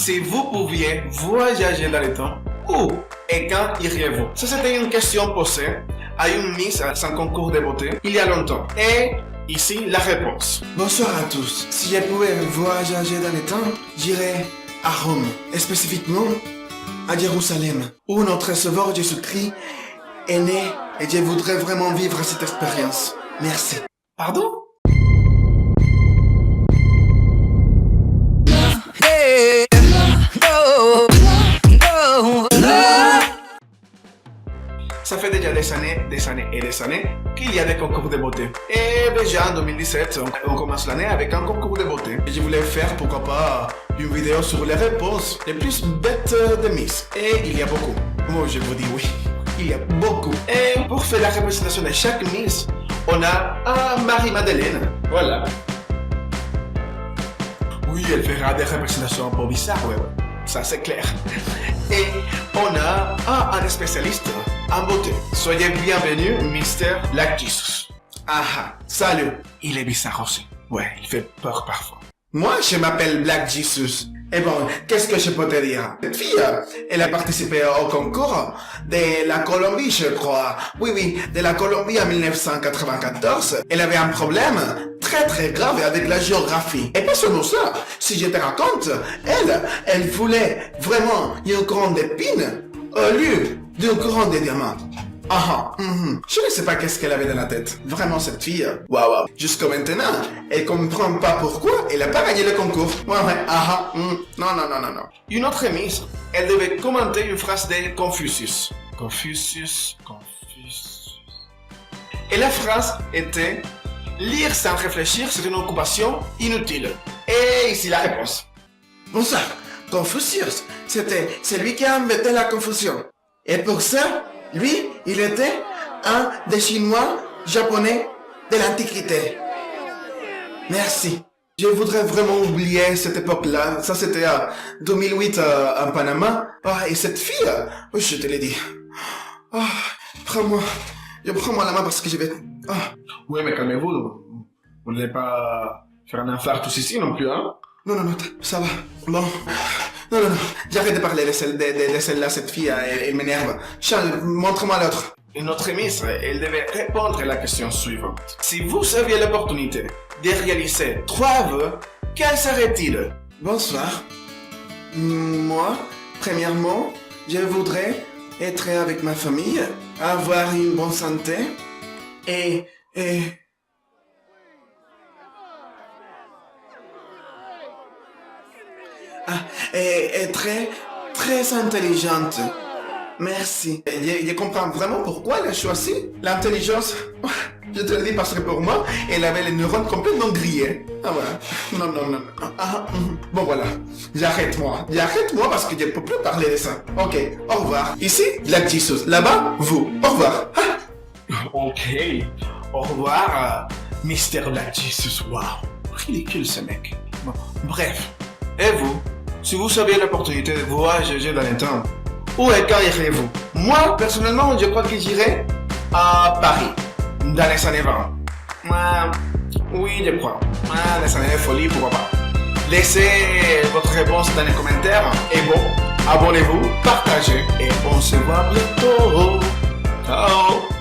Si vous pouviez voyager dans le temps, où et quand iriez-vous? Ça, c'était une question posée à une Miss à un concours de beauté il y a longtemps. Et ici, la réponse. Bonsoir à tous. Si je pouvais voyager dans le temps, j'irais à Rome, et spécifiquement à Jérusalem, où notre Sauveur Jésus-Christ est né et je voudrais vraiment vivre cette expérience. Merci. Pardon? Ça fait déjà des années qu'il y a des concours de beauté. Et déjà en 2017, on commence l'année avec un concours de beauté. Et je voulais faire, pourquoi pas, une vidéo sur les réponses les plus bêtes de Miss. Et il y a beaucoup. Moi, je vous dis oui. Il y a beaucoup. Et pour faire la représentation de chaque Miss, on a Marie-Madeleine. Voilà. Oui, elle fera des représentations un peu bizarres, ouais. Ça, c'est clair. Et on a un spécialiste en beauté. Soyez bienvenus, Mr. Black Jesus. Ah, salut. Il est bizarre aussi. Ouais, il fait peur parfois. Moi, je m'appelle Black Jesus. Et bon, qu'est-ce que je peux te dire? Cette fille, elle a participé au concours de la Colombie, je crois. Oui, de la Colombie en 1994. Elle avait un problème très grave avec la géographie. Et pas seulement ça, si je te raconte, elle voulait vraiment une couronne d'épines au lieu d'une couronne de diamants. Je ne sais pas qu'est-ce qu'elle avait dans la tête. Vraiment, cette fille, waouh. Jusqu'à maintenant, elle comprend pas pourquoi elle a pas gagné le concours. Non. Une autre Miss, elle devait commenter une phrase de Confucius. Et la phrase était: lire sans réfléchir, c'est une occupation inutile. Et ici la réponse. Bonsoir. Confucius, c'était celui qui a inventé la confusion. Et pour ça, lui, il était un des Chinois japonais de l'Antiquité. Merci. Je voudrais vraiment oublier cette époque-là. Ça, c'était en 2008 en Panama. Et cette fille, je te l'ai dit. Prends-moi la main parce que je vais... Oui, mais calmez-vous. Vous n'allez pas faire un infarctus ici non plus, hein? Non, ça va. Bon. Non. J'arrête de parler de celle-là, cette fille, elle m'énerve. Charles, montre-moi l'autre. Une autre Miss, elle devait répondre à la question suivante. Si vous aviez l'opportunité de réaliser 3 vœux, quels seraient-ils? Bonsoir. Moi, premièrement, je voudrais être avec ma famille, avoir une bonne santé et être très intelligente. Merci. Je comprends vraiment pourquoi elle a choisi l'intelligence. Je te le dis parce que pour moi, elle avait les neurones complètement grillés. Voilà. Non. Bon, voilà. J'arrête-moi parce que je ne peux plus parler de ça. Ok, au revoir. Ici, Black Jesus. Là-bas, vous. Au revoir. Ok. Au revoir, Mr. Black Jesus. Wow. Ridicule ce mec. Bon, bref. Et vous, si vous aviez l'opportunité de voyager dans le temps, où et quand iriez-vous? Moi, personnellement, je crois que j'irai à Paris, dans les années 20. Oui, je crois. Les années de folie, pourquoi pas. Laissez votre réponse dans les commentaires. Et bon, abonnez-vous, partagez, et on se voit bientôt. Ciao.